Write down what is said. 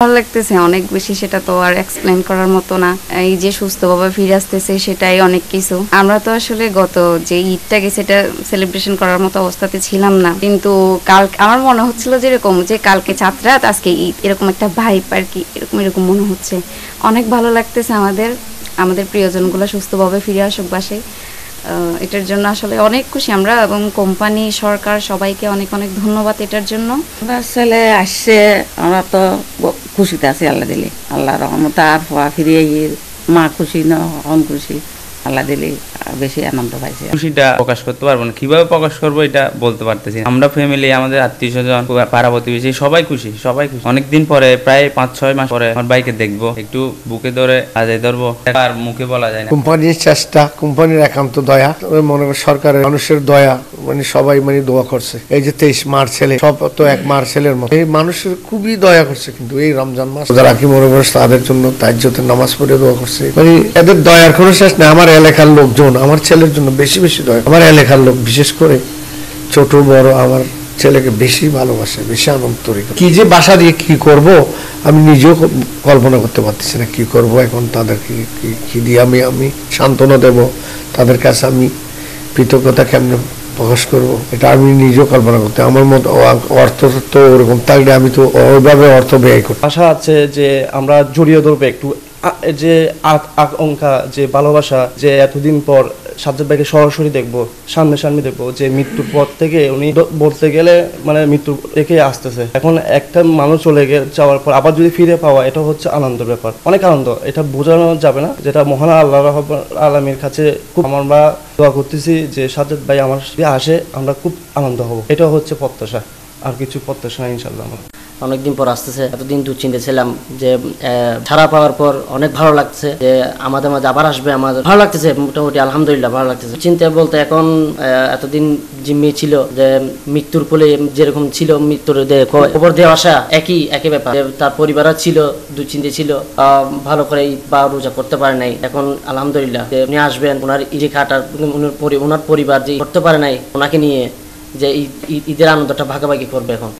ভালো লাগতেছে অনেক বেশি, সেটা তো আর এক্সপ্লেন করার মতো না। এই যে সুস্থভাবে ফিরে আসতেছে সেটাই অনেক কিছু। আমরা তো আসলে গত যে ঈদটা গেছে এটা সেলিব্রেশন করার মতো অবস্থাতে ছিলাম না, কিন্তু কাল আমার মনে হচ্ছিল যেরকম যে কালকে চাঁদরাত আজকে ঈদ, এরকম একটা ভাইব আর কি, এরকম মনে হচ্ছে। অনেক ভালো লাগতেছে আমাদের প্রিয়জনগুলো সুস্থভাবে ফিরে আসুক বাসায়। এটার জন্য আসলে অনেক খুশি আমরা, এবং কোম্পানি, সরকার সবাইকে অনেক অনেক ধন্যবাদ এটার জন্য। আমার ছেলে আসছে, আমরা তো খুশিতে আছি। আল্লাহ দিলে, আল্লাহ রহমতে আর ফিরিয়ে মা খুশি না হন খুশি, আল্লাহ দিলে বেশি আনন্দ পাইছে। খুশিটা প্রকাশ করতে পারবো না, কিভাবে প্রকাশ করবো এটা বলতে পারতেছি। আমরা ফ্যামিলি, আমাদের আত্মীয় স্বজন, পাড়া প্রতিবেশী সবাই খুশি। অনেকদিন পরে, প্রায় 5-6 মাস পরে আমার ভাইকে দেখবো, একটু বুকে ধরে আজাই ধরবো, আর মুখে বলা যায় না। কোম্পানির চেষ্টা, কোম্পানির একান্ত দয়া, মনে করেন সরকারের, মানুষের দয়া, মানে সবাই মানে দোয়া করছে। এই যে 23 মার ছেলে, সব তো এক মার ছেলের মতো, এই মানুষের খুবই দয়া করছে। কিন্তু এই রমজান মাস যারা কি মনে করছে তাদের জন্য তাজ্জুদের নামাজ পড়ে দোয়া করছে, মানে এদের দয়ার কোনো শেষ নেই। আমার এলাকার লোকজন আমার ছেলের জন্য বেশি বেশি দয়া, আমার এলাকার লোক বিশেষ করে ছোট বড় আমার ছেলেকে বেশি ভালোবাসে, বেশি আনন্দ তৈরি করে। কি যে বাসা দিয়ে কি করব আমি নিজেও কল্পনা করতে পারতেছি না। কি করব এখন, তাদেরকে কি দিয়ে আমি সান্ত্বনা দেব, তাদের কাছে আমি কৃতজ্ঞতা কেমনে প্রকাশ করব, এটা আমি নিজেও কল্পনা করতে। আমার মতো অর্থ তো ওরকম থাকলে আমি তো ওইভাবে অর্থ ব্যয় করি। আশা আছে যে আমরা জড়িয়ে ধরবো একটু, যে আকাঙ্ক্ষা, যে ভালোবাসা, যে এতদিন পর সাজ্জাদ ভাইকে সরাসরি দেখবো, সামনে দেখবো, যে মৃত্যুর পর থেকে উনি বলতে গেলে মানে মৃত্যু রেখে আসতেছে। এখন একটা মানুষ চলে যাওয়ার পর আবার যদি ফিরে পাওয়া, এটা হচ্ছে আনন্দের ব্যাপার, অনেক আনন্দ। এটা বোঝানো যাবে না, যেটা মহান আল্লাহ রাব্বুল আলামিনের কাছে খুব আমরা দোয়া করতেছি যে সাজ্জাদ ভাই আমার যদি আসে আমরা খুব আনন্দ হব। এটা হচ্ছে প্রত্যাশা, আর কিছু প্রত্যাশা নাই ইনশাল্লাহ। অনেকদিন পর আসতেছে, এতদিন দুশ্চিন্তা ছিলাম যে ছাড়া পাওয়ার পর অনেক ভালো লাগছে যে আমাদের মাঝে আবার আসবে। আমাদের ভালো লাগতেছে, মোটামুটি আলহামদুলিল্লাহ ভালো লাগতেছে। চিন্তা বলতে এখন এতদিন জিম্মি ছিল যে মৃত্যুর কোলে যেরকম ছিল, মৃত্যুর খবর দিয়ে আসা একই ব্যাপার। তার পরিবার ছিল, দুশ্চিন্তা ছিল, ভালো করে বা রোজা করতে পারে নাই। এখন আলহামদুলিল্লাহ যে উনি আসবেন, ওনার ইজে খাটার, ওনার পরিবার যে করতে পারে নাই, ওনাকে নিয়ে যে ঈদের আনন্দটা ভাগাভাগি করবে এখন।